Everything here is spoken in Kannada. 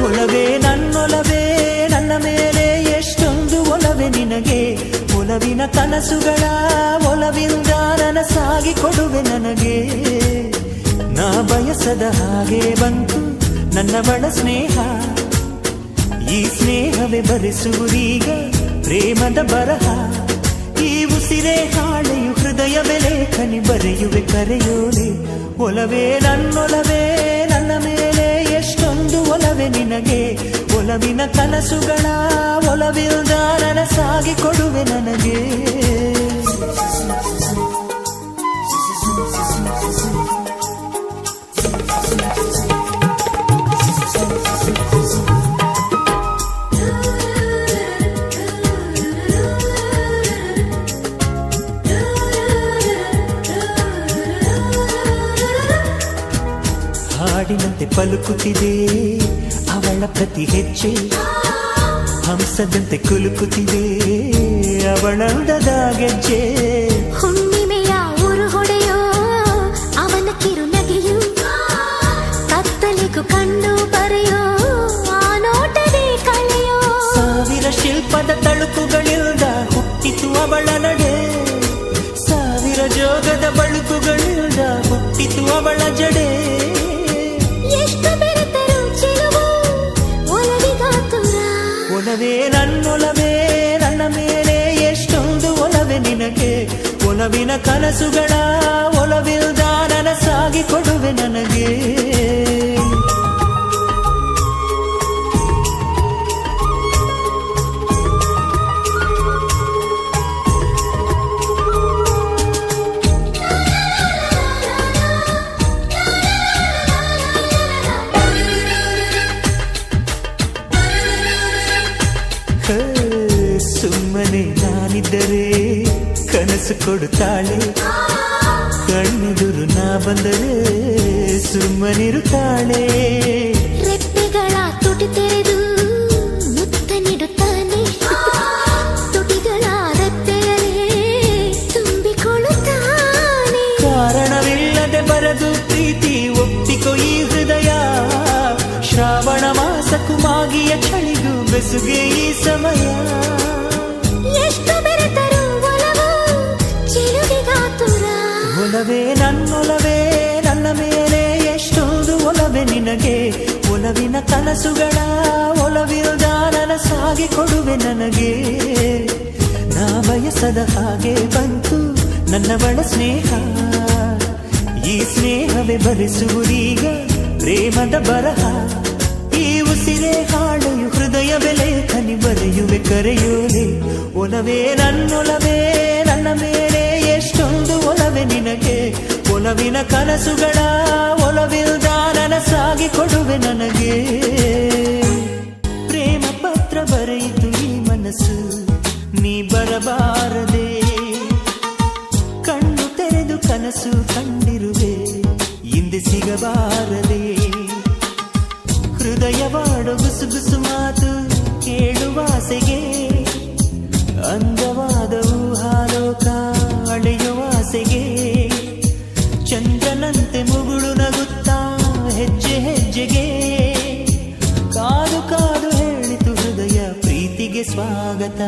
ಒಲವೇ ನನ್ನೊಲವೇ ನನ್ನ ಮೇಲೆ ಎಷ್ಟೊಂದು ಒಲವೇ ನಿನಗೆ. ಒಲವಿನ ಕನಸುಗಳ ಒಲವಿಂದ ನನಸಾಗಿ ಕೊಡುವೆ ನನಗೆ. ನಾ ಬಯಸದ ಹಾಗೆ ಬಂತು ನನ್ನವಳ ಸ್ನೇಹ. ಈ ಸ್ನೇಹವೇ ಬರೆಸುವುದೀಗ ಪ್ರೇಮದ ಬರಹ. ಈ ಉಸಿರೇ ಹಾಳೆಯು ಹೃದಯವೇ ಲೇಖನಿ ಬರೆಯುವೆ ಕರೆಯೋಲೆ. ಒಲವೇ ನನ್ನೊಲವೇ ನನ್ನ ಮೇಲೆ ಎಷ್ಟೊಂದು ಒಲವೇ ನಿನಗೆ. ಒಲವಿನ ಕನಸುಗಳ ಒಲವಿಲ್ದ ನನಸಾಗಿ ಕೊಡುವೆ ನನಗೆ. ಹಾಡಿನಂತೆ ಪಲುಕುತ್ತಿದೆ ಅವಳ ಪ್ರತಿ ಹೆಜ್ಜೆ. ಹಂಸದಂತೆ ಕುಲುಕುತ್ತಿದೆ ಅವಳಂದದ ಗೆಜ್ಜೆ. ಹುಣ್ಣಿಮೆಯ ಊರು ಹೊಡೆಯೋ ಅವನ ಕಿರುನಗೆಯು. ಕತ್ತಲಿಗೂ ಕಣ್ಣು ಬರೆಯೋ ಆ ನೋಟವೇ ಕಳೆಯೋ. ಸಾವಿರ ಶಿಲ್ಪದ ತಳುಕುಗಳಿಂದ ಹುಟ್ಟಿತು ಅವಳ ನಡೆ. ಸಾವಿರ ಜೋಗದ ಬಳುಕುಗಳಿಂದ ಹುಟ್ಟಿತು ಅವಳ ಜಡೆ. ಒಲವೇ ನನ್ನೊಲವೇ ನನ್ನ ಮೇಲೆ ಎಷ್ಟೊಂದು ಒಲವೇ ನಿನಗೆ. ಒಲವಿನ ಕನಸುಗಳ ಒಲವಿಲ್ದ ನನಸಾಗಿ ಕೊಡುವೆ ನನಗೆ. ಸುಮ್ಮನೆ ನಾನಿದ್ದರೆ ಕನಸು ಕೊಡುತ್ತಾಳೆ. ಕಣ್ಣೆದುರು ನಾ ಬಂದರೆ ಸುಮ್ಮನಿರುತ್ತಾಳೆ. ರೆಪ್ಪೆಗಳ ತುಟಿ ತೆರೆದು ಮುತ್ತ ನೀಡುತ್ತಾನೆ. ತುಟಿಗಳ ರೆಪ್ಪೆಯಲ್ಲೇ ತುಂಬಿಕೊಳ್ಳುತ್ತಾನೆ. ಕಾರಣವಿಲ್ಲದೆ ಬರದು ಪ್ರೀತಿ ಒಪ್ಪಿಕೊ ಈ ಹೃದಯ. ಶ್ರಾವಣ ಮಾಸಕ್ಕೂ ಮಾಗಿಯ ಚಳಿಗೂ ಬೆಸುಗೆ ಈ ಸಮಯ. ಎಷ್ಟು ಬೆರೆತರು ಒಲವು ಚಿಲುವಿಗಾತುರ. ಒಲವೇ ನನ್ನೊಲವೇ ನನ್ನ ಮೇಲೆ ಎಷ್ಟೊಂದು ಒಲವೇ ನಿನಗೆ. ಒಲವಿನ ಕನಸುಗಳ ಒಲವಿಲ್ದ ನನಸಾಗಿ ಕೊಡುವೆ ನನಗೆ. ನಾ ಬಯಸದ ಹಾಗೆ ಬಂತು ನನ್ನವಳ ಸ್ನೇಹ. ಈ ಸ್ನೇಹವೇ ಬರೆಸುವುದೀಗ ಪ್ರೇಮದ ಬರಹ. ಈ ಉಸಿರೇ ಹಾಳೆಯು ಹೃದಯವೇ ಲೇಖನಿ ಬರೆಯುವೆ ಕರೆಯೋಲೆ. ಒಲವೇ ನನ್ನೊಲವೇ ನನ್ನ ಮೇಲೆ ಎಷ್ಟೊಂದು ಒಲವೇ ನಿನಗೆ. ಒಲವಿನ ಕನಸುಗಳ ಒಲವಿಲ್ದ ನನಸಾಗಿ ಕೊಡುವೆ ನನಗೆ. ಪ್ರೇಮ ಪತ್ರ ಬರೆಯಿತು ಈ ಮನಸ್ಸು ನೀ ಬರಬಾರದೆ. ಕಣ್ಣು ತೆರೆದು ಕನಸು ಕಂಡಿರುವೆ ಹಿಂದೆ ಸಿಗಬಾರದೆ. ಹೃದಯವಾಡೋ ಗುಸುಗುಸು ಮಾತು ಕೇಳುವಾಸೆಗೆ. ಅಂದವಾದ ಊಹಾಲೋಕ ಅಳೆಯುವಾಸೆಗೆ. ಚಂದ್ರನಂತೆ ಮುಗುಳು ನಗುತ್ತಾ ಹೆಜ್ಜೆ ಹೆಜ್ಜೆಗೆ. ಕಾದು ಕಾದು ಹೇಳಿತು ಹೃದಯ ಪ್ರೀತಿಗೆ ಸ್ವಾಗತ.